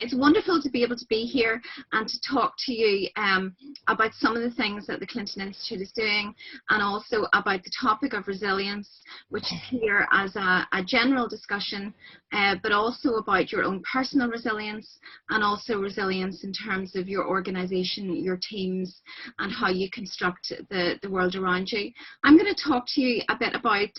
It's wonderful to be able to be here and to talk to you about some of the things that the Clinton Institute is doing, and also about the topic of resilience, which is here as a general discussion, but also about your own personal resilience, and also resilience in terms of your organisation, your teams, and how you construct the world around you. I'm going to talk to you a bit about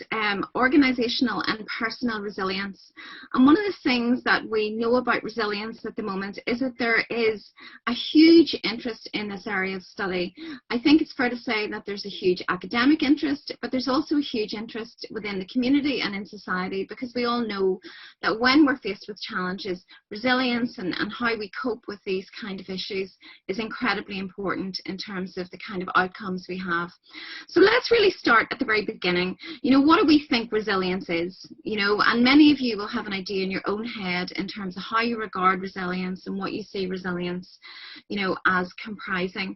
organisational and personal resilience. And one of the things that we know about resilience at the moment is that there is a huge interest in this area of study. I think it's fair to say that there's a huge academic interest, but there's also a huge interest within the community and in society, because we all know that when we're faced with challenges, resilience and how we cope with these kind of issues is incredibly important in terms of the kind of outcomes we have. So let's really start at the very beginning. You know, what do we think resilience is? You know, and many of you will have an idea in your own head in terms of how you regard resilience and what you see resilience, you know, as comprising.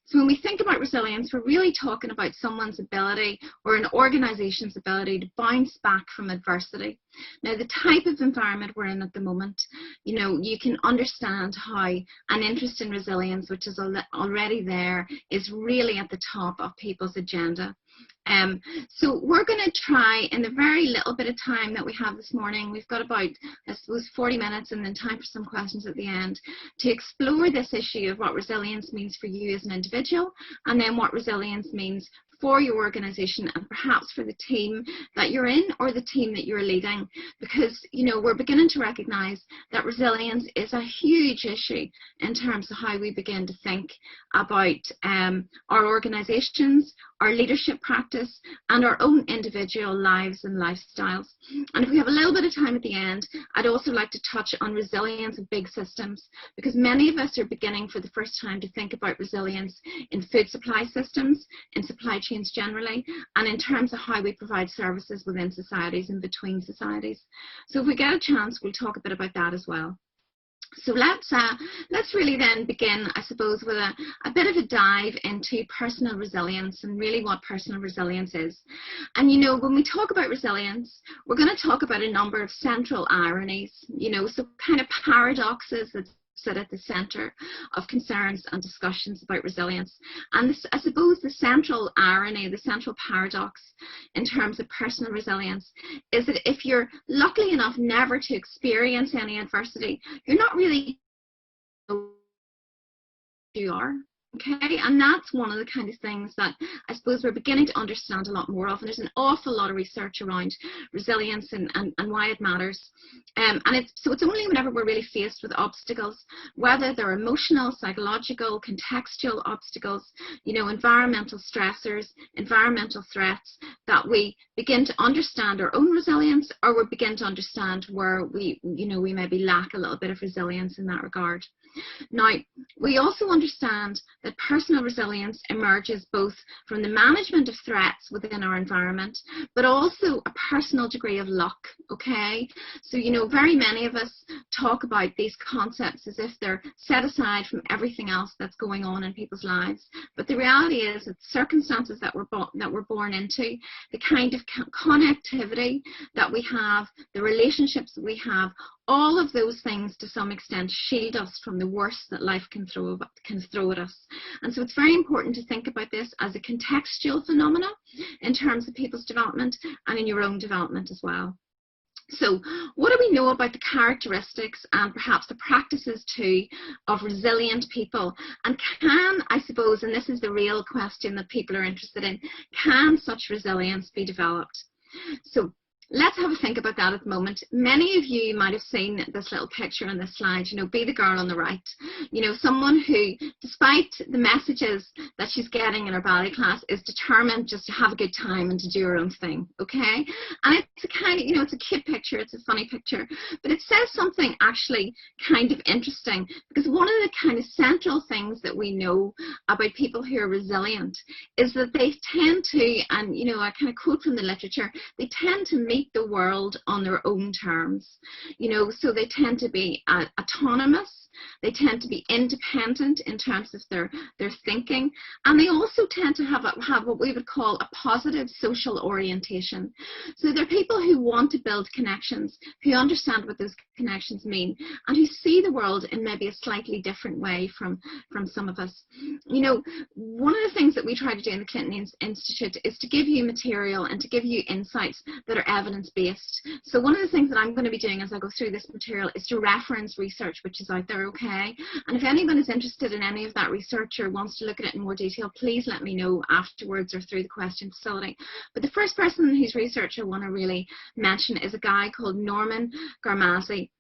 So when we think about resilience, we're really talking about someone's ability or an organisation's ability to bounce back from adversity. Now, the type of environment we're in at the moment, you know, you can understand how an interest in resilience, which is already there, is really at the top of people's agenda. So we're going to try, in the very little bit of time that we have this morning, we've got about, I suppose, 40 minutes and then time for some questions at the end, to explore this issue of what resilience means for you as an individual, and then what resilience means for your organisation and perhaps for the team that you're in or the team that you're leading. Because, you know, we're beginning to recognise that resilience is a huge issue in terms of how we begin to think about our organisations, our leadership practice, and our own individual lives and lifestyles. And if we have a little bit of time at the end, I'd also like to touch on resilience of big systems, because many of us are beginning for the first time to think about resilience in food supply systems, in supply chains generally, and in terms of how we provide services within societies and between societies. So if we get a chance, we'll talk a bit about that as well. So let's really then begin, I suppose, with a bit of a dive into personal resilience and really what personal resilience is. And, you know, when we talk about resilience, we're going to talk about a number of central ironies, you know, so kind of paradoxes that sit at the centre of concerns and discussions about resilience. And this, I suppose, the central irony, the central paradox in terms of personal resilience is that if you're lucky enough never to experience any adversity, you're not really who you are. Okay, and that's one of the kind of things that I suppose we're beginning to understand a lot more of, and there's an awful lot of research around resilience and why it matters. And it's only whenever we're really faced with obstacles, whether they're emotional, psychological, contextual obstacles, you know, environmental stressors, environmental threats, that we begin to understand our own resilience, or we begin to understand where we maybe lack a little bit of resilience in that regard. Now, we also understand that personal resilience emerges both from the management of threats within our environment, but also a personal degree of luck, okay? So, you know, very many of us talk about these concepts as if they're set aside from everything else that's going on in people's lives. But the reality is that circumstances that we're born into, the kind of connectivity that we have, the relationships that we have, all of those things to some extent shield us from the worst that life can throw at us. And so it's very important to think about this as a contextual phenomena in terms of people's development and in your own development as well. So what do we know about the characteristics and perhaps the practices too of resilient people? And can, I suppose, and this is the real question that people are interested in, can such resilience be developed? So let's have a think about that at the moment. Many of you might have seen this little picture on this slide, you know, be the girl on the right. You know, someone who, despite the messages that she's getting in her ballet class, is determined just to have a good time and to do her own thing, okay? And it's a kind of, you know, it's a cute picture, it's a funny picture, but it says something actually kind of interesting, because one of the kind of central things that we know about people who are resilient is that they tend to, and, you know, I kind of quote from the literature, they tend to meet the world on their own terms, you know, so they tend to be autonomous, They tend to be independent in terms of their thinking, and they also tend to have what we would call a positive social orientation. So they're people who want to build connections, who understand what those connections mean, and who see the world in maybe a slightly different way from some of us. You know, one of the things that we try to do in the Clinton Institute is to give you material and to give you insights that are evidence-based. So one of the things that I'm going to be doing as I go through this material is to reference research which is out there, okay? And if anyone is interested in any of that research or wants to look at it in more detail, please let me know afterwards or through the question facility. But the first person whose research I want to really mention is a guy called Norman Garmazi.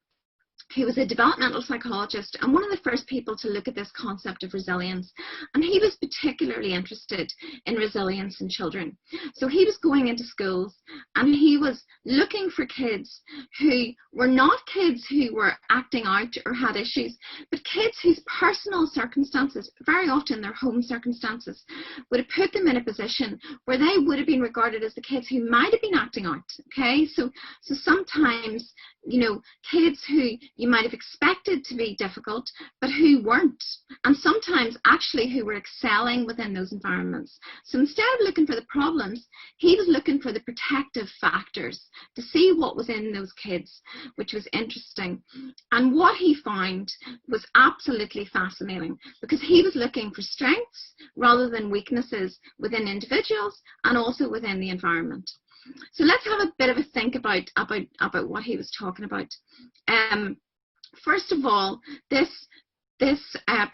He was a developmental psychologist and one of the first people to look at this concept of resilience. And he was particularly interested in resilience in children. So he was going into schools and he was looking for kids who were not kids who were acting out or had issues, but kids whose personal circumstances, very often their home circumstances, would have put them in a position where they would have been regarded as the kids who might have been acting out. Okay, so sometimes, you know, kids who you might have expected to be difficult, but who weren't, and sometimes actually who were excelling within those environments. So instead of looking for the problems, he was looking for the protective factors to see what was in those kids, which was interesting. And what he found was absolutely fascinating, because he was looking for strengths rather than weaknesses within individuals and also within the environment. So let's have a bit of a think about what he was talking about. First of all, this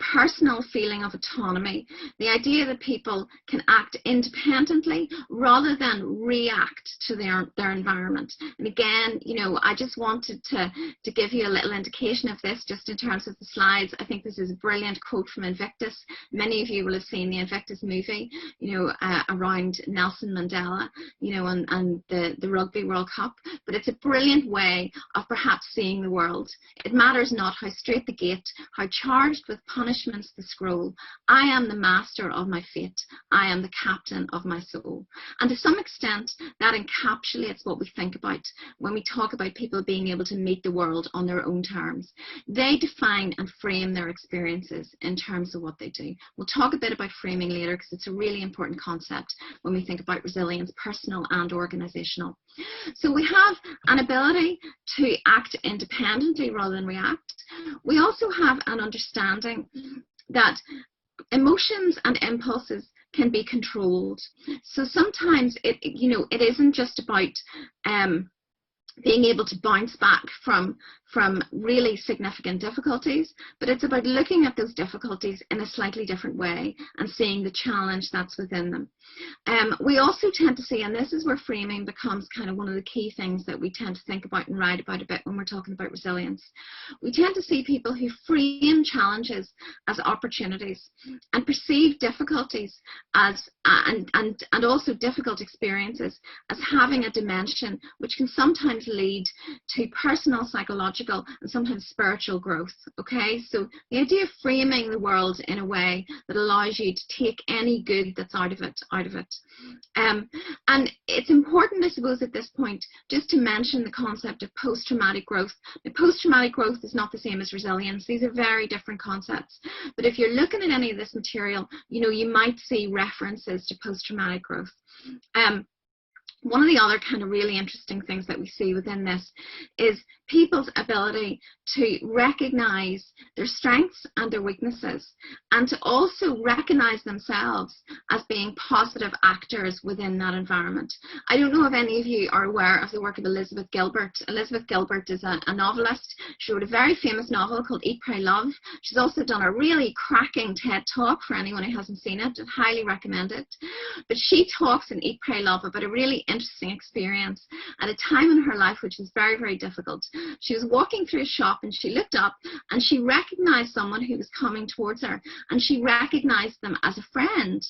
personal feeling of autonomy, the idea that people can act independently rather than react to their environment. And again, you know, I just wanted to give you a little indication of this just in terms of the slides. I think this is a brilliant quote from Invictus. Many of you will have seen the Invictus movie, you know, around Nelson Mandela, you know, and the Rugby World Cup. But it's a brilliant way of perhaps seeing the world. It matters not how straight the gate, how charged with punishments the scroll. I am the master of my fate. I am the captain of my soul. And to some extent, that encapsulates what we think about when we talk about people being able to meet the world on their own terms. They define and frame their experiences in terms of what they do. We'll talk a bit about framing later because it's a really important concept when we think about resilience, personal and organisational. So we have an ability to act independently rather than react. We also have an understanding that emotions and impulses can be controlled. So sometimes it isn't just about being able to bounce back from really significant difficulties, but it's about looking at those difficulties in a slightly different way and seeing the challenge that's within them. We also tend to see, and this is where framing becomes kind of one of the key things that we tend to think about and write about a bit when we're talking about resilience. We tend to see people who frame challenges as opportunities and perceive difficulties as and also difficult experiences as having a dimension which can sometimes lead to personal, psychological, and sometimes spiritual growth. Okay, so the idea of framing the world in a way that allows you to take any good that's out of it. And it's important, I suppose, at this point, just to mention the concept of post-traumatic growth. Now, post-traumatic growth is not the same as resilience. These are very different concepts. But if you're looking at any of this material, you know, you might see references to post-traumatic growth. One of the other kind of really interesting things that we see within this is people's ability to recognize their strengths and their weaknesses, and to also recognize themselves as being positive actors within that environment. I don't know if any of you are aware of the work of Elizabeth Gilbert. Elizabeth Gilbert is a novelist. She wrote a very famous novel called Eat, Pray, Love. She's also done a really cracking TED Talk for anyone who hasn't seen it. I'd highly recommend it. But she talks in Eat, Pray, Love about a really interesting experience at a time in her life which was very, very difficult. She was walking through a shop and she looked up and she recognized someone who was coming towards her, and she recognized them as a friend.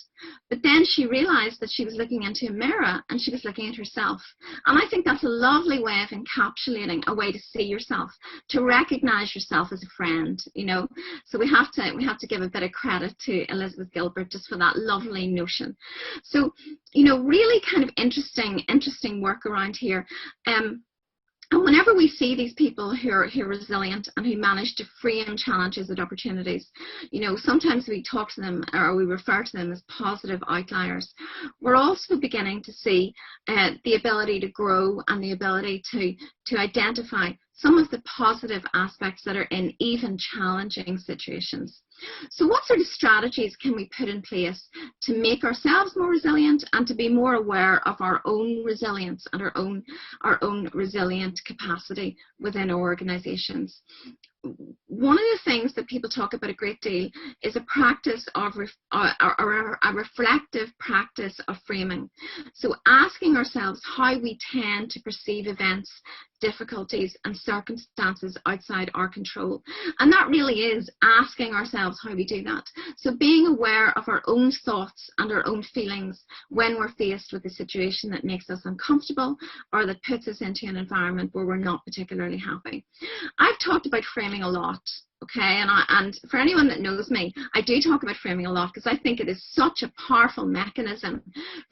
But then she realized that she was looking into a mirror and she was looking at herself. And I think that's a lovely way of encapsulating a way to see yourself, to recognize yourself as a friend, you know. So we have to give a bit of credit to Elizabeth Gilbert just for that lovely notion. So, you know, really kind of interesting work around here. And whenever we see these people who are resilient and who manage to frame challenges as opportunities, you know, sometimes we talk to them or we refer to them as positive outliers. We're also beginning to see the ability to grow and the ability to identify some of the positive aspects that are in even challenging situations. So what sort of strategies can we put in place to make ourselves more resilient and to be more aware of our own resilience and our own resilient capacity within our organizations? One of the things that people talk about a great deal is a practice of a reflective practice of framing. So asking ourselves how we tend to perceive events, difficulties and circumstances outside our control. And that really is asking ourselves how we do that. So being aware of our own thoughts and our own feelings when we're faced with a situation that makes us uncomfortable or that puts us into an environment where we're not particularly happy. I've talked about framing a lot. Okay, and for anyone that knows me, I do talk about framing a lot because I think it is such a powerful mechanism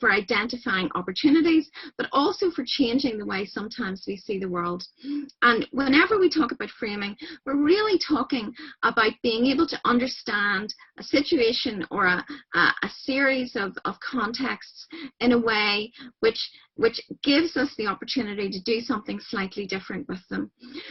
for identifying opportunities, but also for changing the way sometimes we see the world. And whenever we talk about framing, we're really talking about being able to understand a situation or a series of contexts in a way which gives us the opportunity to do something slightly different with them.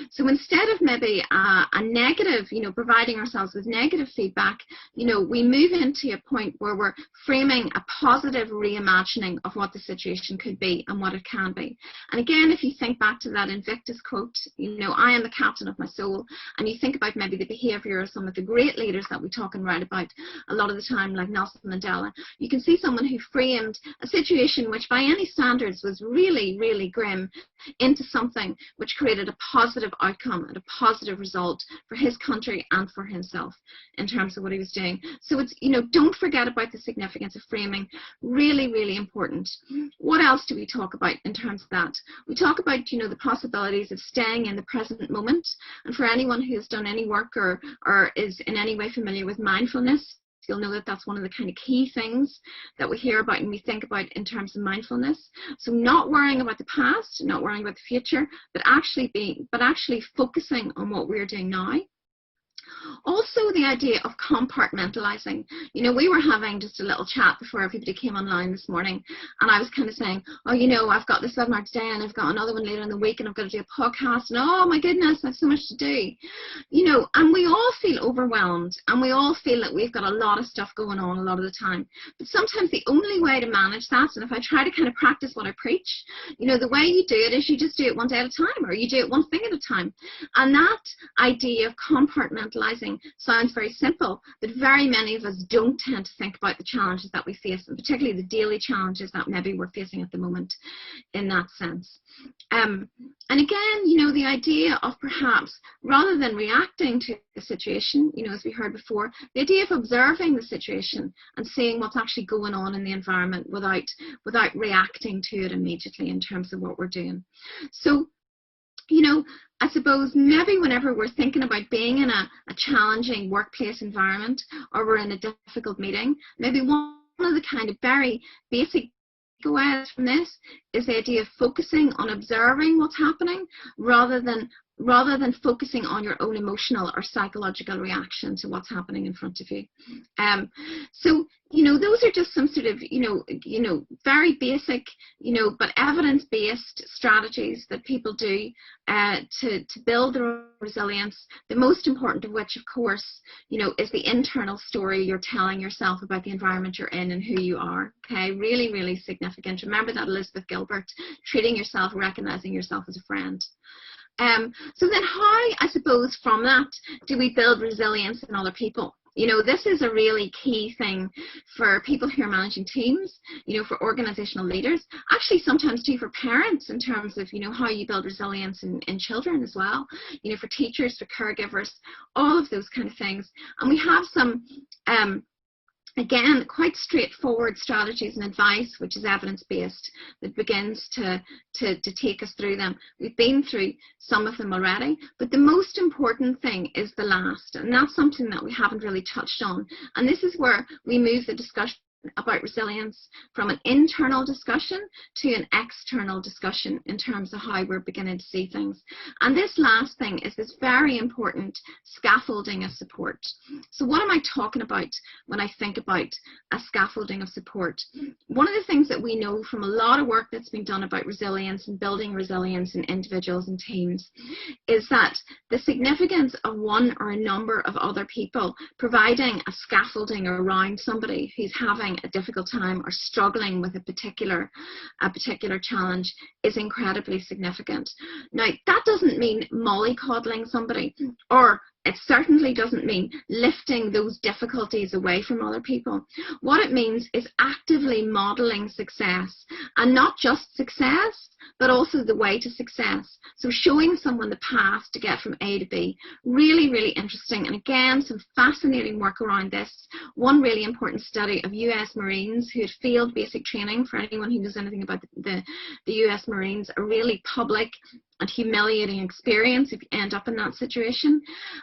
So instead of maybe a negative, you know, providing ourselves with negative feedback, you know, we move into a point where we're framing a positive reimagining of what the situation could be and what it can be. And again, if you think back to that Invictus quote, you know, I am the captain of my soul, and you think about maybe the behavior of some of the great leaders that we talk and write about a lot of the time, like Nelson Mandela, you can see someone who framed a situation which by any standards was really, really grim into something which created a positive outcome and a positive result for his country and for himself in terms of what he was doing. So it's, you know, don't forget about the significance of framing. Really, really important. What else do we talk about in terms of that? We talk about, you know, the possibilities of staying in the present moment. And for anyone who has done any work or is in any way familiar with mindfulness, you'll know that that's one of the kind of key things that we hear about and we think about in terms of mindfulness. So not worrying about the past, not worrying about the future, but actually focusing on what we're doing now. Also, the idea of compartmentalizing. You know, we were having just a little chat before everybody came online this morning, and I was kind of saying, oh, you know, I've got this webinar today, and I've got another one later in the week, and I've got to do a podcast, and oh my goodness, I have so much to do. You know, and we all feel overwhelmed, and we all feel that we've got a lot of stuff going on a lot of the time. But sometimes the only way to manage that, and if I try to kind of practice what I preach, you know, the way you do it is you just do it one day at a time, or you do it one thing at a time. And that idea of compartmentalizing sounds very simple, but very many of us don't tend to think about the challenges that we face, and particularly the daily challenges that maybe we're facing at the moment in that sense. And again, you know, the idea of perhaps rather than reacting to the situation, you know, as we heard before, the idea of observing the situation and seeing what's actually going on in the environment without reacting to it immediately in terms of what we're doing. So, you know, I suppose maybe whenever we're thinking about being in a challenging workplace environment or we're in a difficult meeting, maybe one of the kind of very basic takeaways from this is the idea of focusing on observing what's happening rather than focusing on your own emotional or psychological reaction to what's happening in front of you. So, you know, those are just some sort of, you know, very basic, you know, but evidence-based strategies that people do to build their resilience. The most important of which, of course, you know, is the internal story you're telling yourself about the environment you're in and who you are. Okay, really, really significant. Remember that Elizabeth Gilbert, treating yourself, recognizing yourself as a friend. So then how, I suppose, from that, do we build resilience in other people? You know, this is a really key thing for people who are managing teams, you know, for organizational leaders, actually sometimes too for parents in terms of, you know, how you build resilience in children as well, you know, for teachers, for caregivers, all of those kind of things. And we have some again, quite straightforward strategies and advice, which is evidence-based, that begins to take us through them. We've been through some of them already, but the most important thing is the last, and that's something that we haven't really touched on. And this is where we move the discussion about resilience from an internal discussion to an external discussion in terms of how we're beginning to see things. And this last thing is this very important scaffolding of support. So what am I talking about when I think about a scaffolding of support? One of the things that we know from a lot of work that's been done about resilience and building resilience in individuals and teams is that the significance of one or a number of other people providing a scaffolding around somebody who's having a difficult time or struggling with a particular challenge is incredibly significant. Now, that doesn't mean mollycoddling somebody, or it certainly doesn't mean lifting those difficulties away from other people. What it means is actively modeling success, and not just success, but also the way to success. So showing someone the path to get from A to B. Really, really interesting. And again, some fascinating work around this. One really important study of US Marines who had field basic training, for anyone who knows anything about the US Marines, a really public and humiliating experience if you end up in that situation.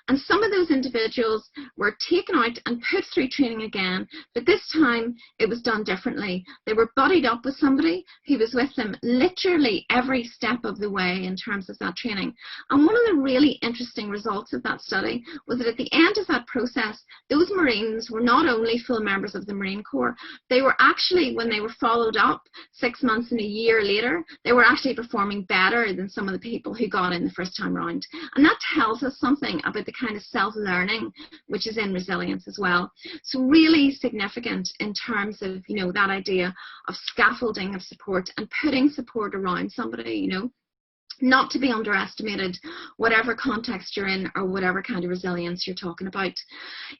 And some of those individuals were taken out and put through training again, but this time it was done differently. They were buddied up with somebody who was with them literally every step of the way in terms of that training. And one of the really interesting results of that study was that at the end of that process, those Marines were not only full members of the Marine Corps, they were actually, when they were followed up 6 months and a year later, they were actually performing better than some of the people who got in the first time round. And that tells us something about the kind of self-learning which is in resilience as well. So really significant in terms of, you know, that idea of scaffolding of support and putting support around somebody, you know, not to be underestimated, whatever context you're in or whatever kind of resilience you're talking about.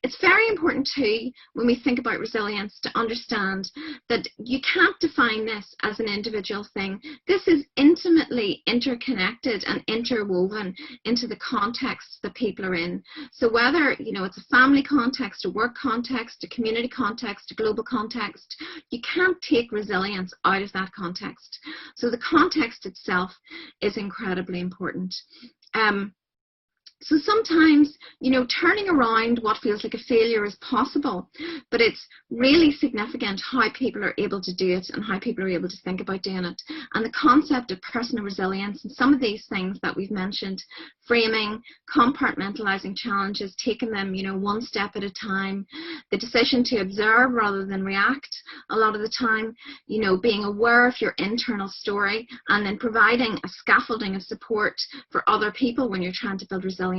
It's very important too, when we think about resilience, to understand that you can't define this as an individual thing. This is intimately interconnected and interwoven into the context that people are in. So whether, you know, it's a family context, a work context, a community context, a global context, you can't take resilience out of that context. So the context itself is incredibly important. So sometimes, you know, turning around what feels like a failure is possible, but it's really significant how people are able to do it and how people are able to think about doing it. And the concept of personal resilience and some of these things that we've mentioned, framing, compartmentalizing challenges, taking them, you know, one step at a time, the decision to observe rather than react a lot of the time, you know, being aware of your internal story and then providing a scaffolding of support for other people when you're trying to build resilience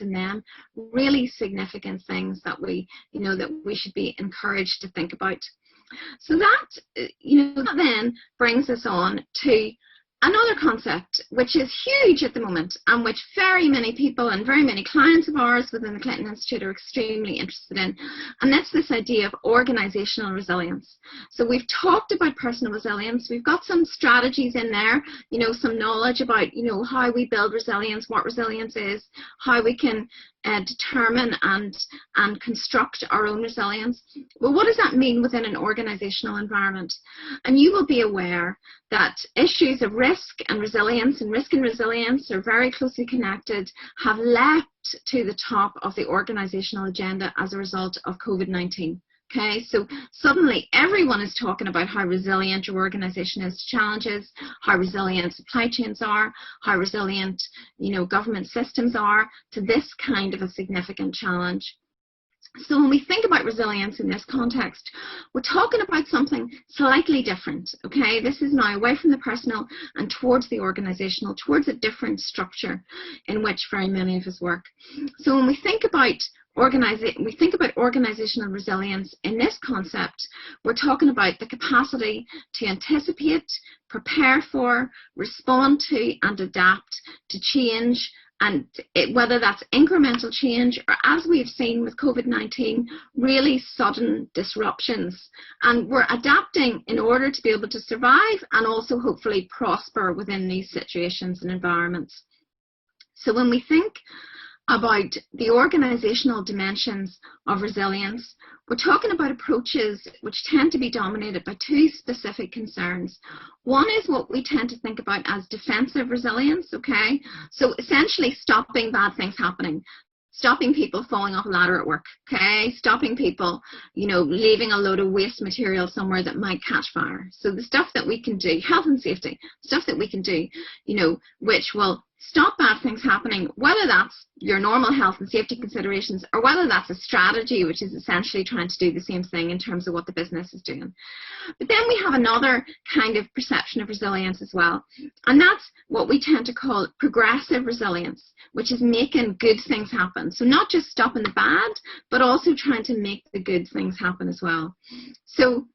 in them. Really significant things that we, you know, that we should be encouraged to think about. So that, you know, that then brings us on to another concept which is huge at the moment and which very many people and very many clients of ours within the Clinton Institute are extremely interested in, and that's this idea of organizational resilience. So we've talked about personal resilience, we've got some strategies in there, you know, some knowledge about, you know, how we build resilience, what resilience is, how we can determine and construct our own resilience. Well, what does that mean within an organizational environment? And you will be aware that issues of risk and resilience are very closely connected, have leapt to the top of the organizational agenda as a result of COVID-19. Okay, so suddenly everyone is talking about how resilient your organization is to challenges, how resilient supply chains are, how resilient, you know, government systems are to this kind of a significant challenge. So when we think about resilience in this context, we're talking about something slightly different, okay? This is now away from the personal and towards the organizational, towards a different structure in which very many of us work. So when we think about organizational resilience in this concept, we're talking about the capacity to anticipate, prepare for, respond to, and adapt to change, and whether that's incremental change or, as we've seen with COVID-19, really sudden disruptions. And we're adapting in order to be able to survive and also hopefully prosper within these situations and environments. So when we think about the organizational dimensions of resilience, we're talking about approaches which tend to be dominated by two specific concerns. One is what we tend to think about as defensive resilience, okay? So essentially stopping bad things happening. stopping people falling off a ladder at work, okay? Stopping people, you know, leaving a load of waste material somewhere that might catch fire. So the stuff that we can do, health and safety, stuff that we can do, you know, which will stop bad things happening, whether that's your normal health and safety considerations or whether that's a strategy which is essentially trying to do the same thing in terms of what the business is doing. But then we have another kind of perception of resilience as well, and that's what we tend to call progressive resilience, which is making good things happen. So not just stopping the bad, but also trying to make the good things happen as well. So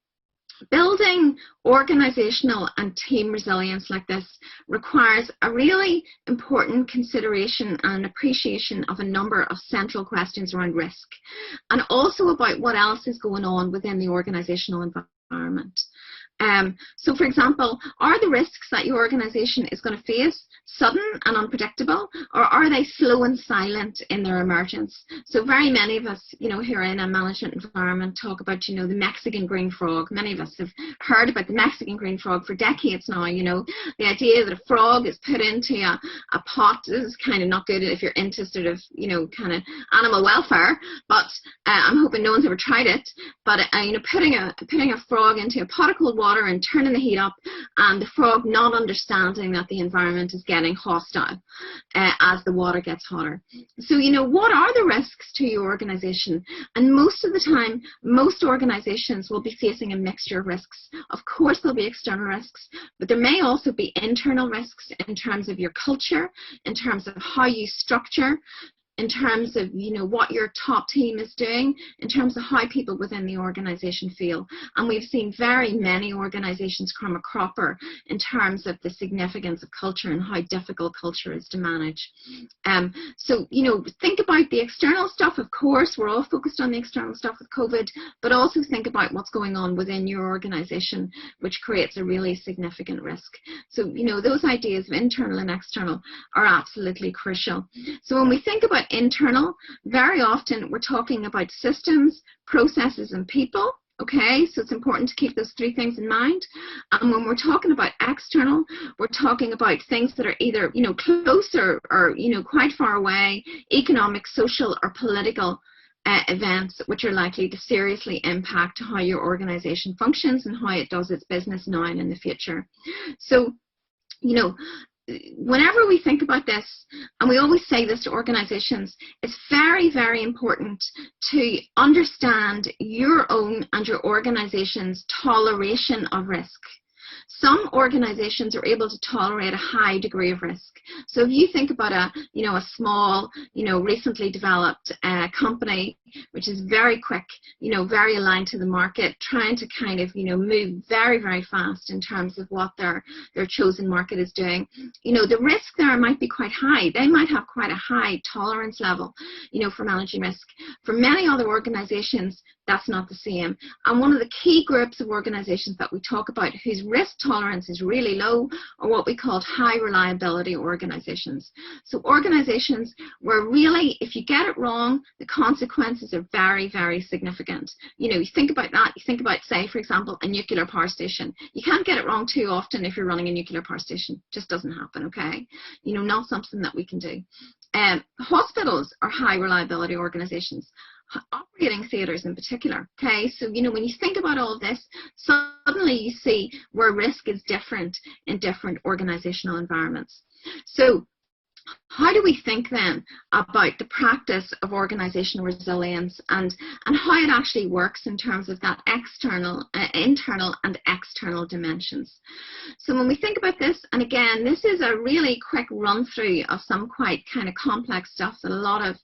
building organizational and team resilience like this requires a really important consideration and appreciation of a number of central questions around risk, and also about what else is going on within the organizational environment. So for example, are the risks that your organization is going to face sudden and unpredictable, or are they slow and silent in their emergence? So very many of us, you know, here in a management environment talk about, you know, the Mexican green frog. Many of us have heard about the Mexican green frog for decades now, you know, the idea that a frog is put into a pot. This is kind of not good if you're into sort of, you know, kind of animal welfare, but I'm hoping no one's ever tried it. But, you know, putting a frog into a pot of cold water and turning the heat up, and the frog not understanding that the environment is getting hostile as the water gets hotter. So, you know, what are the risks to your organization? And most of the time, most organizations will be facing a mixture of risks. Of course, there'll be external risks, but there may also be internal risks in terms of your culture, in terms of how you structure, in terms of, you know, what your top team is doing, in terms of how people within the organization feel. And we've seen very many organizations come a cropper in terms of the significance of culture and how difficult culture is to manage. So, you know, think about the external stuff. Of course, we're all focused on the external stuff with COVID, but also think about what's going on within your organization, which creates a really significant risk. So, you know, those ideas of internal and external are absolutely crucial. So when we think about internal, very often we're talking about systems, processes, and people. Okay, so it's important to keep those three things in mind. And when we're talking about external, we're talking about things that are either, you know, closer or, you know, quite far away, economic, social, or political events which are likely to seriously impact how your organization functions and how it does its business now and in the future. So, you know, whenever we think about this, and we always say this to organizations, it's very, very important to understand your own and your organization's toleration of risk. Some organizations are able to tolerate a high degree of risk. So if you think about a small, you know, recently developed company, which is very quick, you know, very aligned to the market, trying to kind of, you know, move very, very fast in terms of what their chosen market is doing, you know, the risk there might be quite high. They might have quite a high tolerance level, you know, for managing risk. For many other organizations, that's not the same. And one of the key groups of organizations that we talk about whose risk tolerance is really low are what we call high reliability organizations. So organizations where really, if you get it wrong, the consequences are very, very significant. You know, you think about that, you think about, say, for example, a nuclear power station. You can't get it wrong too often if you're running a nuclear power station. It just doesn't happen, okay? You know, not something that we can do. Hospitals are high reliability organizations. Operating theatres in particular, okay? So, you know, when you think about all of this, suddenly you see where risk is different in different organizational environments. So, how do we think then about the practice of organizational resilience and how it actually works in terms of that internal and external dimensions? So when we think about this, and again, this is a really quick run through of some quite kind of complex stuff that a lot of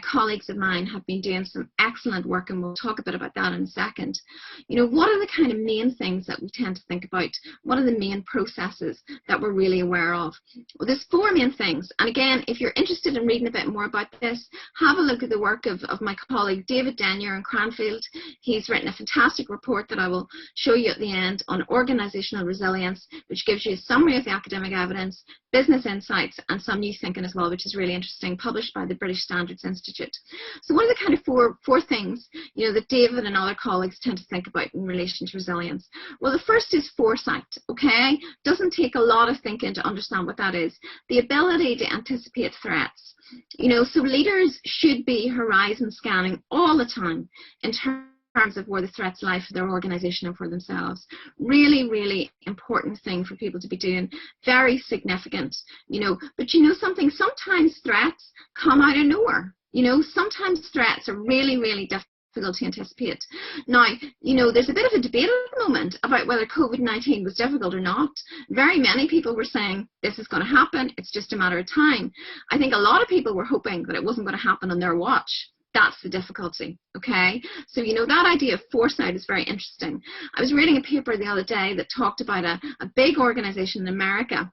colleagues of mine have been doing some excellent work, and we'll talk a bit about that in a second. You know, what are the kind of main things that we tend to think about? What are the main processes that we're really aware of? Well, there's four main things. And again, if you're interested in reading a bit more about this, have a look at the work of my colleague David Denyer in Cranfield. He's written a fantastic report that I will show you at the end on organizational resilience, which gives you a summary of the academic evidence, business insights, and some new thinking as well, which is really interesting, published by the British Standards Institute. So what are the kind of four things, you know, that David and other colleagues tend to think about in relation to resilience? Well, the first is foresight, okay? Doesn't take a lot of thinking to understand what that is. The ability to anticipate threats. You know, so leaders should be horizon scanning all the time in terms of where the threats lie for their organization and for themselves. Really, really important thing for people to be doing. Very significant, you know. But you know something, sometimes threats come out of nowhere. You know, sometimes threats are really, really difficult to anticipate. Now, you know, there's a bit of a debate at the moment about whether COVID-19 was difficult or not. Very many people were saying this is going to happen, it's just a matter of time. I think a lot of people were hoping that it wasn't going to happen on their watch. That's the difficulty, okay? So, you know, that idea of foresight is very interesting. I was reading a paper the other day that talked about a big organization in America,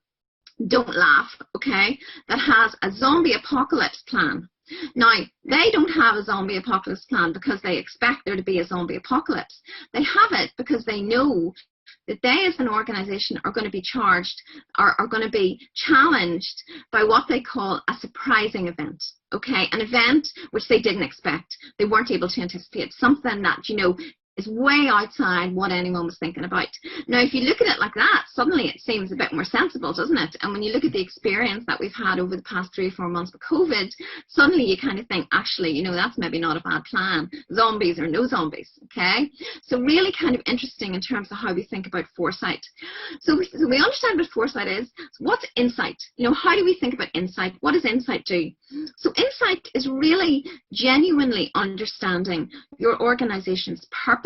don't laugh, okay, that has a zombie apocalypse plan. Now, they don't have a zombie apocalypse plan because they expect there to be a zombie apocalypse. They have it because they know that they as an organization are going to be charged or are going to be challenged by what they call a surprising event. Okay, an event which they didn't expect. They weren't able to anticipate, something that, you know, is way outside what anyone was thinking about. Now, if you look at it like that, suddenly it seems a bit more sensible, doesn't it? And when you look at the experience that we've had over the past 3 or 4 months with COVID, suddenly you kind of think, actually, you know, that's maybe not a bad plan. Zombies or no zombies, okay? So really kind of interesting in terms of how we think about foresight. So we understand what foresight is. So what's insight? You know, how do we think about insight? What does insight do? So insight is really genuinely understanding your organization's purpose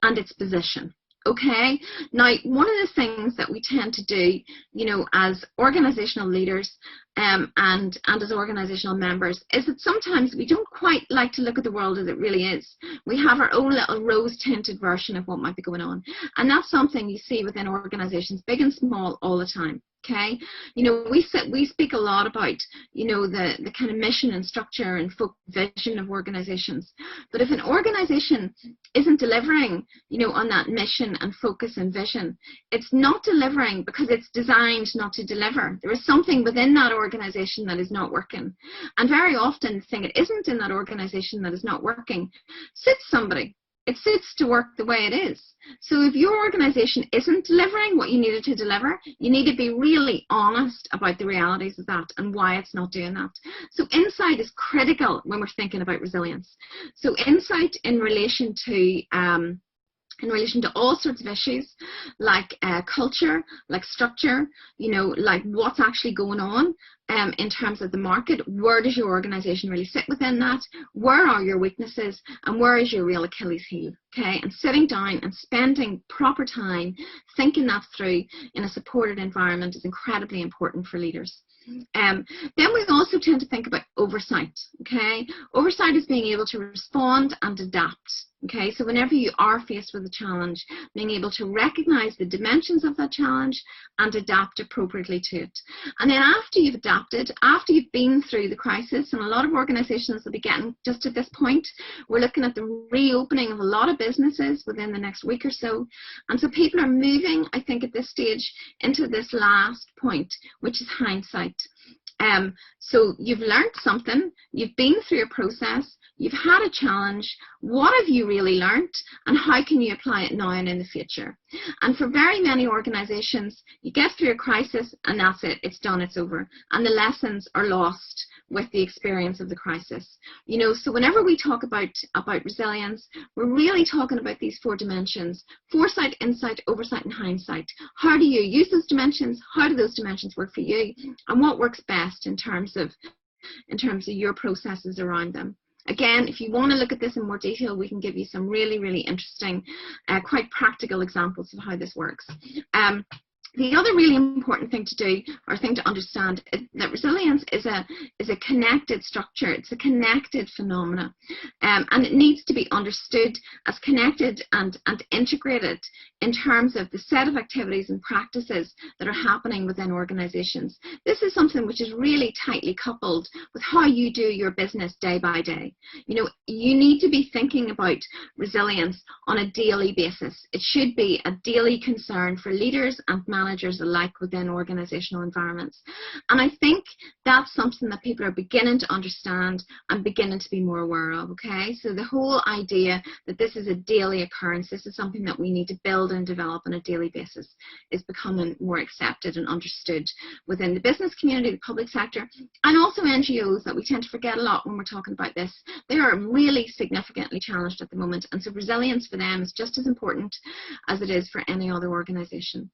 and its position. Okay, now one of the things that we tend to do, you know, as organizational leaders and as organizational members is that sometimes we don't quite like to look at the world as it really is. We have our own little rose-tinted version of what might be going on, and that's something you see within organizations, big and small, all the time. Okay, you know, we speak a lot about, you know, the kind of mission and structure and vision of organizations. But if an organization isn't delivering, you know, on that mission and focus and vision, it's not delivering because it's designed not to deliver. There is something within that organization that is not working. And very often the thing it isn't in that organization that is not working suits somebody. It suits to work the way it is. So if your organization isn't delivering what you needed to deliver, you need to be really honest about the realities of that and why it's not doing that. So insight is critical when we're thinking about resilience. So insight in relation to all sorts of issues like culture, like structure, you know, like what's actually going on in terms of the market. Where does your organization really sit within that? Where are your weaknesses? And where is your real Achilles heel? Okay, and sitting down and spending proper time thinking that through in a supported environment is incredibly important for leaders. Then we also tend to think about oversight. Okay, oversight is being able to respond and adapt. Okay, so whenever you are faced with a challenge, being able to recognize the dimensions of that challenge and adapt appropriately to it. And then after you've adapted, after you've been through the crisis, and a lot of organizations will be getting just at this point, we're looking at the reopening of a lot of businesses within the next week or so. And so people are moving, I think, at this stage into this last point, which is hindsight. So you've learned something, you've been through a process, you've had a challenge. What have you really learned, and how can you apply it now and in the future? And for very many organizations, you get through a crisis and that's it, it's done, it's over. And the lessons are lost with the experience of the crisis. You know, so whenever we talk about resilience, we're really talking about these 4 dimensions: foresight, insight, oversight, and hindsight. How do you use those dimensions? How do those dimensions work for you? And what works best in terms of your processes around them? Again, if you want to look at this in more detail, we can give you some really, really interesting, quite practical examples of how this works. The other really important thing to do, or thing to understand, is that resilience is a connected structure. It's a connected phenomena, and it needs to be understood as connected and integrated in terms of the set of activities and practices that are happening within organizations. This is something which is really tightly coupled with how you do your business day by day. You know, you need to be thinking about resilience on a daily basis. It should be a daily concern for leaders and managers managers alike within organizational environments. And I think that's something that people are beginning to understand and beginning to be more aware of, okay? So the whole idea that this is a daily occurrence, this is something that we need to build and develop on a daily basis, is becoming more accepted and understood within the business community, the public sector, and also NGOs that we tend to forget a lot when we're talking about this. They are really significantly challenged at the moment, and so resilience for them is just as important as it is for any other organisation.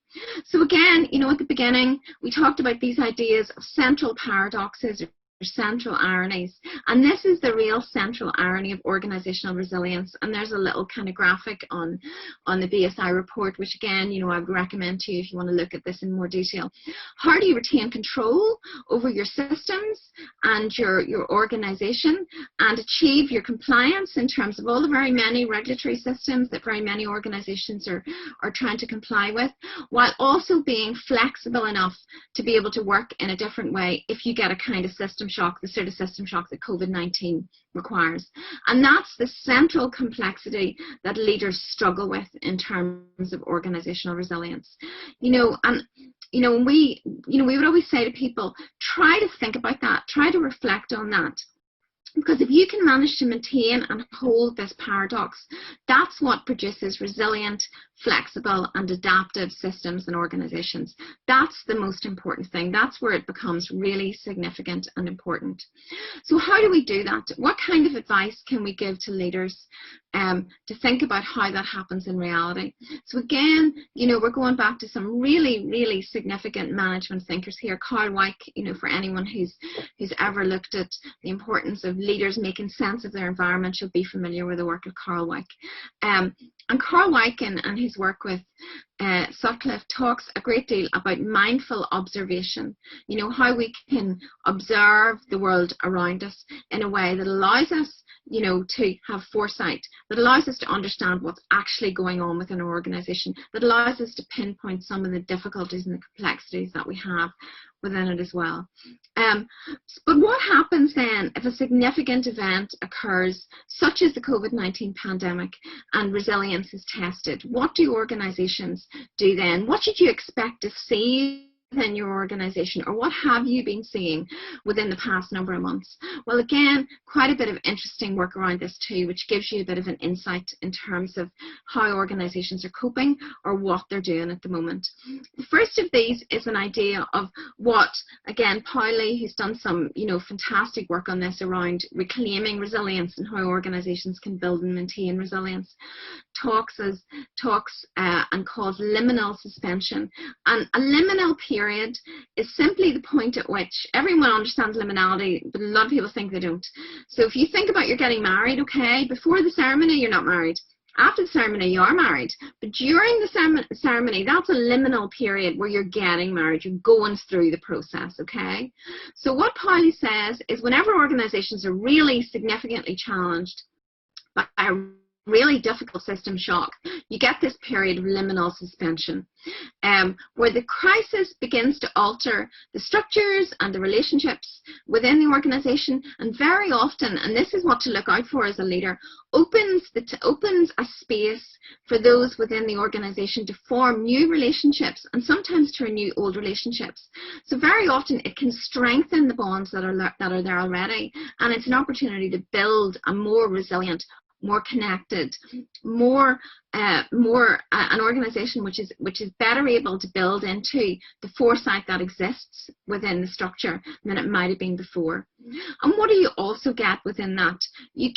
So again, you know, at the beginning, we talked about these ideas of central paradoxes or central ironies, and this is the real central irony of organizational resilience. And there's a little kind of graphic on the BSI report, which again, you know, I would recommend to you if you want to look at this in more detail. How do you retain control over your systems and your organization and achieve your compliance in terms of all the very many regulatory systems that very many organizations are trying to comply with, while also being flexible enough to be able to work in a different way if you get a kind of system shock, the sort of system shock that COVID-19 requires. And that's the central complexity that leaders struggle with in terms of organizational resilience. You know, and you know, we would always say to people, try to think about that, try to reflect on that. Because if you can manage to maintain and hold this paradox, that's what produces resilient, flexible and adaptive systems and organizations. That's the most important thing. That's where it becomes really significant and important. So how do we do that? What kind of advice can we give to leaders to think about how that happens in reality? So again, you know, we're going back to some really, really significant management thinkers here. Carl Weick, you know, for anyone who's ever looked at the importance of leaders making sense of their environment should be familiar with the work of Carl Weick. And Carl Weick and his work with Sutcliffe talks a great deal about mindful observation, you know, how we can observe the world around us in a way that allows us, you know, to have foresight, that allows us to understand what's actually going on within our organization, that allows us to pinpoint some of the difficulties and the complexities that we have within it as well. But what happens then if a significant event occurs, such as the COVID-19 pandemic, and resilience is tested? What do organizations do then? What should you expect to see within your organization, or what have you been seeing within the past number of months? Well, again, quite a bit of interesting work around this too, which gives you a bit of an insight in terms of how organizations are coping or what they're doing at the moment. The first of these is an idea of what, again, Paulie, who's done some, you know, fantastic work on this around reclaiming resilience and how organizations can build and maintain resilience, talks and calls liminal suspension. And a liminal period is simply the point at which everyone understands liminality, but a lot of people think they don't. So if you think about you're getting married, okay, before the ceremony you're not married. After the ceremony you are married, but during the ceremony, that's a liminal period where you're getting married, you're going through the process, okay? So what Paulie says is whenever organizations are really significantly challenged by a really difficult system shock, you get this period of liminal suspension, where the crisis begins to alter the structures and the relationships within the organization, and very often, and this is what to look out for as a leader, opens a space for those within the organization to form new relationships and sometimes to renew old relationships. So very often it can strengthen the bonds that are there already, and it's an opportunity to build a more resilient, more connected, an organization which is better able to build into the foresight that exists within the structure than it might have been before. And what do you also get within that? You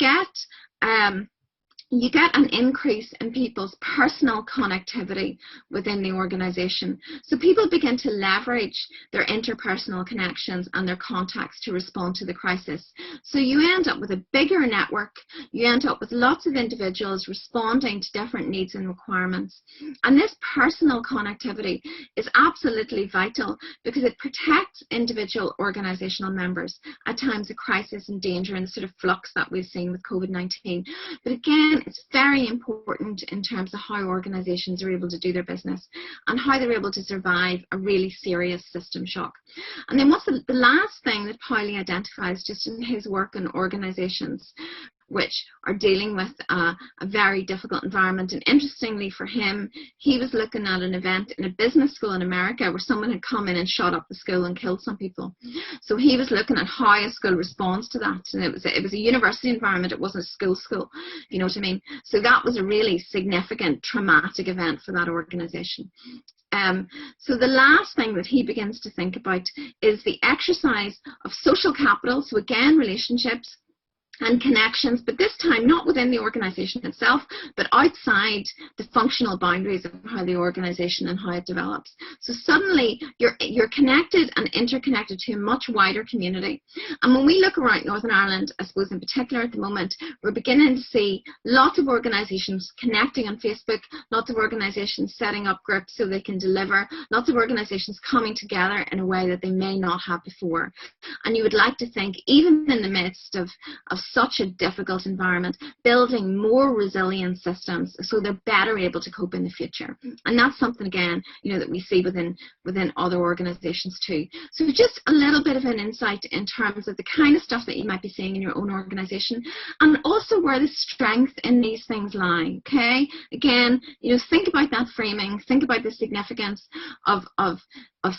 get an increase in people's personal connectivity within the organization. So people begin to leverage their interpersonal connections and their contacts to respond to the crisis. So you end up with a bigger network, you end up with lots of individuals responding to different needs and requirements. And this personal connectivity is absolutely vital because it protects individual organizational members at times of crisis and danger and the sort of flux that we've seen with COVID-19. But again, it's very important in terms of how organizations are able to do their business and how they're able to survive a really serious system shock. And then what's the last thing that Paulie identifies just in his work on organizations, which are dealing with a very difficult environment. And interestingly for him, he was looking at an event in a business school in America where someone had come in and shot up the school and killed some people. So he was looking at how a school responds to that, and it was a university environment, it wasn't a school, you know what I mean? So that was a really significant traumatic event for that organization. So the last thing that he begins to think about is the exercise of social capital, so again relationships and connections, but this time not within the organization itself, but outside the functional boundaries of how the organization and how it develops. So suddenly you're connected and interconnected to a much wider community. And when we look around Northern Ireland, I suppose in particular at the moment, we're beginning to see lots of organizations connecting on Facebook, lots of organizations setting up groups so they can deliver, lots of organizations coming together in a way that they may not have before. And you would like to think, even in the midst of such a difficult environment, building more resilient systems so they're better able to cope in the future. And that's something, again, you know, that we see within other organizations too. So just a little bit of an insight in terms of the kind of stuff that you might be seeing in your own organization, and also where the strength in these things lie. Okay, again, you know, think about that framing, think about the significance of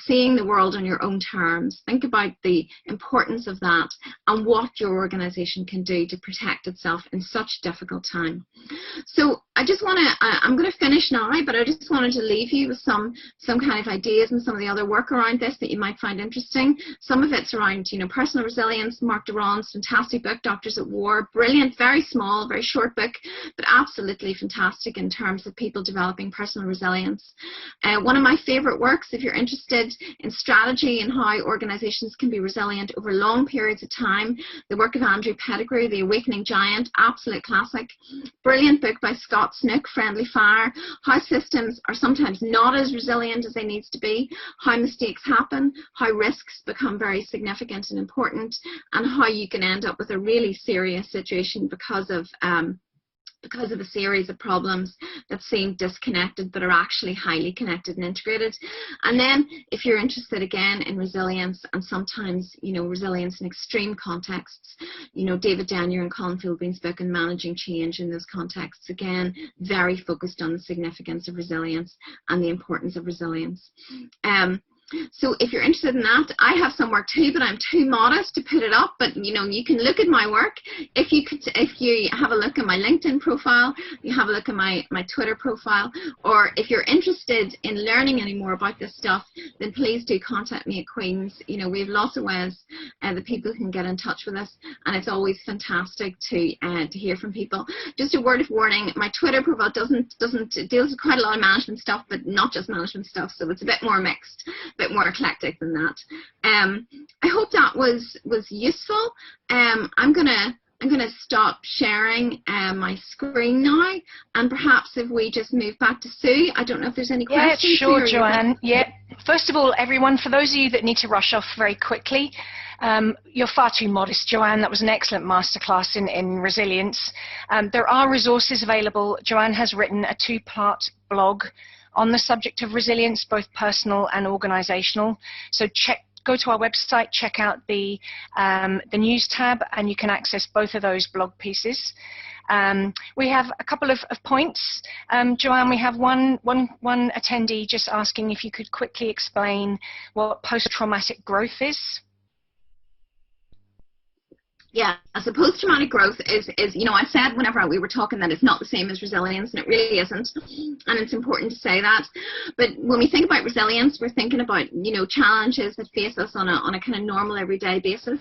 seeing the world on your own terms. Think about the importance of that and what your organization can do to protect itself in such difficult time. So I just want to, I'm going to finish now, but I just wanted to leave you with some kind of ideas and some of the other work around this that you might find interesting. Some of it's around, you know, personal resilience, Mark Duran's fantastic book, Doctors at War, brilliant, very small, very short book, but absolutely fantastic in terms of people developing personal resilience. One of my favorite works, if you're interested in strategy and how organizations can be resilient over long periods of time, the work of Andrew Pettigrew, The Awakening Giant, absolute classic. Brilliant book by Scott Snook, Friendly Fire, how systems are sometimes not as resilient as they need to be, how mistakes happen, how risks become very significant and important, and how you can end up with a really serious situation because of a series of problems that seem disconnected but are actually highly connected and integrated. And then if you're interested again in resilience, and sometimes, you know, resilience in extreme contexts, you know, David Denyer and Colin Philbin's book on managing change in those contexts, again, very focused on the significance of resilience and the importance of resilience. So if you're interested in that, I have some work too, but I'm too modest to put it up. But you know, you can look at my work. If you have a look at my LinkedIn profile, you have a look at my Twitter profile, or if you're interested in learning any more about this stuff, then please do contact me at Queen's. You know, we have lots of ways that people can get in touch with us, and it's always fantastic to hear from people. Just a word of warning: my Twitter profile it deals with quite a lot of management stuff, but not just management stuff, so it's a bit more mixed, bit more eclectic than that. I hope that was useful. I'm gonna stop sharing my screen now, and perhaps if we just move back to Sue. I don't know if there's any questions. Yeah, sure, Joanne. Yeah. First of all, everyone, for those of you that need to rush off very quickly, you're far too modest, Joanne. That was an excellent masterclass in resilience. There are resources available. Joanne has written a 2-part blog on the subject of resilience, both personal and organizational. So go to our website, check out the news tab, and you can access both of those blog pieces. We have a couple of points. Joanne, we have one attendee just asking if you could quickly explain what post-traumatic growth is. Yeah, so post-traumatic growth is, you know, I said whenever we were talking that it's not the same as resilience, and it really isn't, and it's important to say that. But when we think about resilience, we're thinking about, you know, challenges that face us on a kind of normal everyday basis.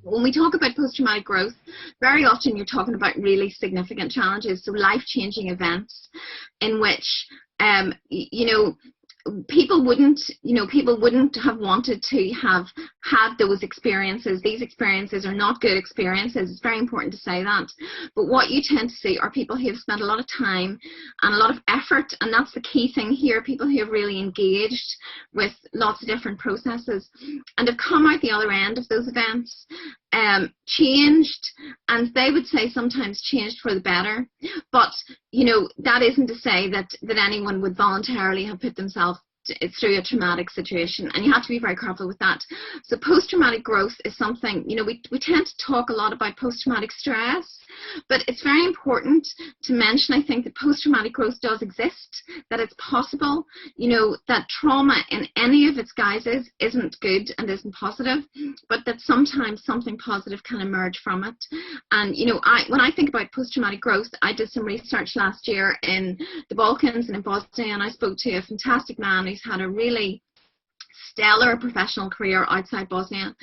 When we talk about post-traumatic growth, very often you're talking about really significant challenges, so life-changing events in which, you know, people wouldn't have wanted to have had those experiences. These experiences are not good experiences. It's very important to say that. But what you tend to see are people who have spent a lot of time and a lot of effort, and that's the key thing here, people who have really engaged with lots of different processes and have come out the other end of those events, changed, and they would say sometimes changed for the better. But, you know, that isn't to say that anyone would voluntarily have put themselves through a traumatic situation, and you have to be very careful with that. So post-traumatic growth is something, you know, we tend to talk a lot about post-traumatic stress, but it's very important to mention, I think, that post-traumatic growth does exist, that it's possible, you know, that trauma in any of its guises isn't good and isn't positive, but that sometimes something positive can emerge from it. And, you know, when I think about post-traumatic growth, I did some research last year in the Balkans and in Bosnia, and I spoke to a fantastic man who's had a really stellar professional career outside Bosnia,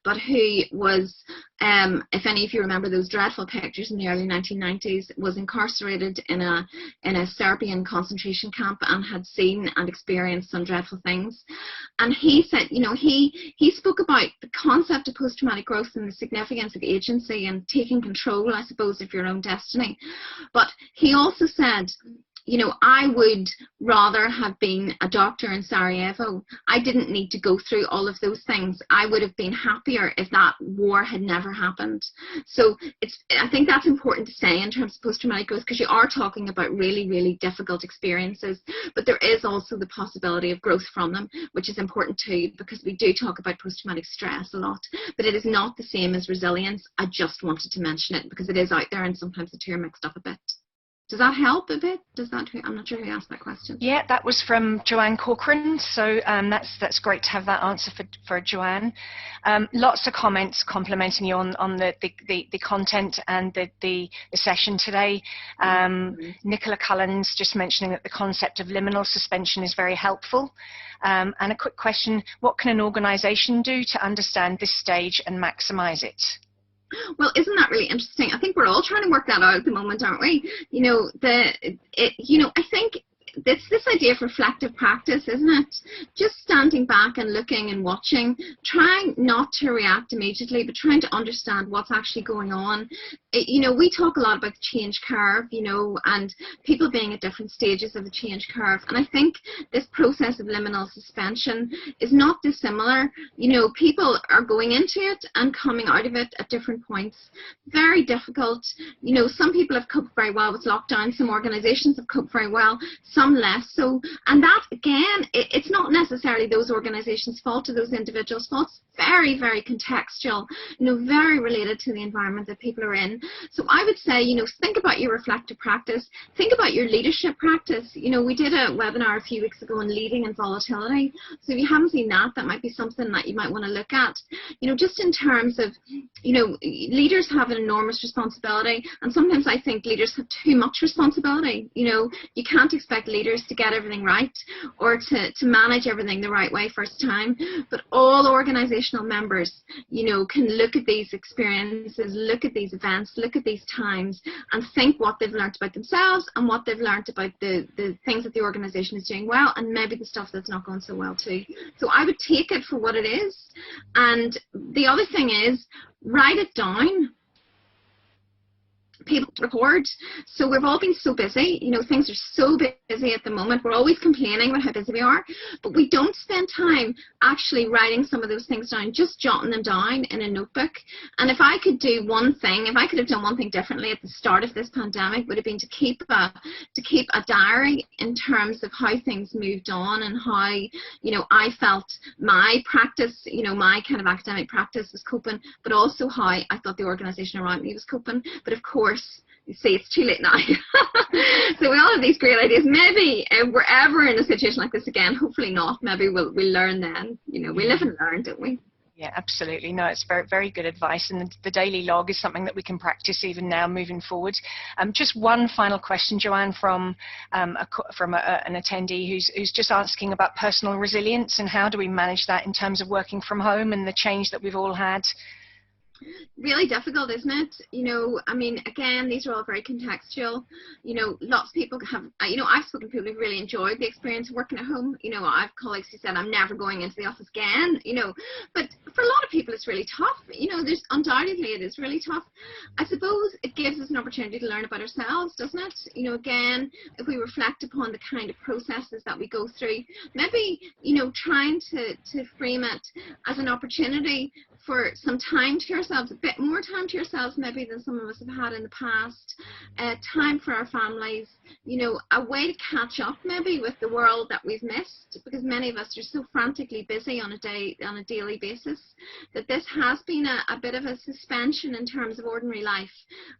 but who was, if any of you remember those dreadful pictures in the early 1990s, was incarcerated in a Serbian concentration camp and had seen and experienced some dreadful things. And he said, you know, he spoke about the concept of post-traumatic growth and the significance of agency and taking control, I suppose, of your own destiny. But he also said, you know, I would rather have been a doctor in Sarajevo. I didn't need to go through all of those things. I would have been happier if that war had never happened. So I think that's important to say in terms of post-traumatic growth, because you are talking about really, really difficult experiences, but there is also the possibility of growth from them, which is important too, because we do talk about post-traumatic stress a lot, but it is not the same as resilience. I just wanted to mention it because it is out there and sometimes the two are mixed up a bit. Does that help a bit? I'm not sure who asked that question. Yeah, that was from Joanne Corcoran, so that's great to have that answer for Joanne. Lots of comments complimenting you on the content and the session today. Nicola Cullen's just mentioning that the concept of liminal suspension is very helpful. And a quick question, what can an organisation do to understand this stage and maximise it? Well, isn't that really interesting? I think we're all trying to work that out at the moment, aren't we? You know, I think this idea of reflective practice, isn't it? Just standing back and looking and watching, trying not to react immediately, but trying to understand what's actually going on. You know, we talk a lot about the change curve, you know, and people being at different stages of the change curve. And I think this process of liminal suspension is not dissimilar. You know, people are going into it and coming out of it at different points. Very difficult. You know, some people have coped very well with lockdown. Some organizations have coped very well. Some less so, and that again, it's not necessarily those organizations' fault or those individuals' fault. It's very, very contextual, you know, very related to the environment that people are in. So I would say, you know, think about your reflective practice, think about your leadership practice. You know, we did a webinar a few weeks ago on leading and volatility, so if you haven't seen that, that might be something that you might want to look at. You know, just in terms of, you know, leaders have an enormous responsibility, and sometimes I think leaders have too much responsibility. You know, you can't expect leaders to get everything right or to manage everything the right way first time, but all organizational members, you know, can look at these experiences, look at these events, look at these times and think what they've learned about themselves and what they've learned about the things that the organization is doing well and maybe the stuff that's not going so well too. So I would take it for what it is, and the other thing is write it down. People record. So we've all been so busy, you know, things are so busy at the moment. We're always complaining about how busy we are, but we don't spend time actually writing some of those things down, just jotting them down in a notebook. And if I could do one thing, if I could have done one thing differently at the start of this pandemic, would have been to keep a diary in terms of how things moved on and how, you know, I felt my practice, you know, my kind of academic practice was coping, but also how I thought the organisation around me was coping. But of course, you see, it's too late now. So we all have these great ideas. Maybe if we're ever in a situation like this again, hopefully not, maybe we'll learn then. You know, we live and learn, don't we? Yeah, absolutely. No, it's very, very good advice, and the daily log is something that we can practice even now moving forward. Just one final question, Joanne, from an attendee who's just asking about personal resilience and how do we manage that in terms of working from home and the change that we've all had. Really difficult, isn't it? You know, I mean, again, these are all very contextual. You know, lots of people have, you know, I've spoken to people who've really enjoyed the experience of working at home. You know, I have colleagues who said, I'm never going into the office again, you know, but for a lot of people, it's really tough. You know, there's undoubtedly it is really tough. I suppose it gives us an opportunity to learn about ourselves, doesn't it? You know, again, if we reflect upon the kind of processes that we go through, maybe, you know, trying to frame it as an opportunity for some time to yourselves, a bit more time to yourselves maybe than some of us have had in the past, time for our families, you know, a way to catch up maybe with the world that we've missed, because many of us are so frantically busy on a daily basis that this has been a bit of a suspension in terms of ordinary life.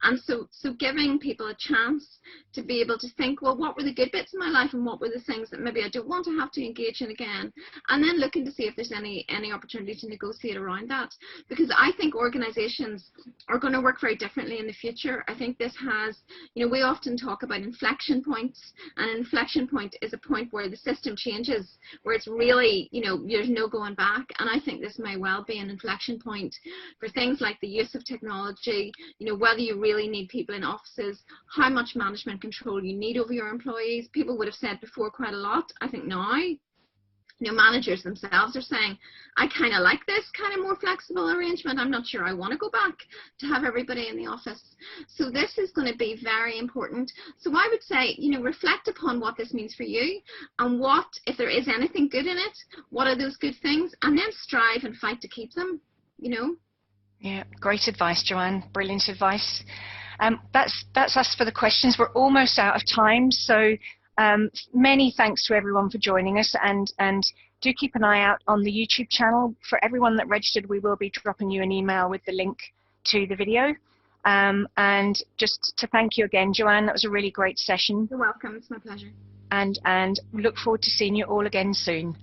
And so giving people a chance to be able to think, well, what were the good bits in my life and what were the things that maybe I don't want to have to engage in again, and then looking to see if there's any opportunity to negotiate around that. Because I think organizations are going to work very differently in the future. I think this has, you know, we often talk about inflection points, and an inflection point is a point where the system changes, where it's really, you know, there's no going back. And I think this may well be an inflection point for things like the use of technology, you know, whether you really need people in offices, how much management control you need over your employees. People would have said before quite a lot. I think now, you know, managers themselves are saying, I kind of like this kind of more flexible arrangement. I'm not sure I want to go back to have everybody in the office. So this is going to be very important. So I would say, you know, reflect upon what this means for you, and what, if there is anything good in it, what are those good things, and then strive and fight to keep them, you know. Yeah, great advice, Joanne. Brilliant advice. That's us for the questions. We're almost out of time, so many thanks to everyone for joining us, and do keep an eye out on the YouTube channel. For everyone that registered, we will be dropping you an email with the link to the video. And just to thank you again, Joanne, that was a really great session. You're welcome. It's my pleasure. And look forward to seeing you all again soon.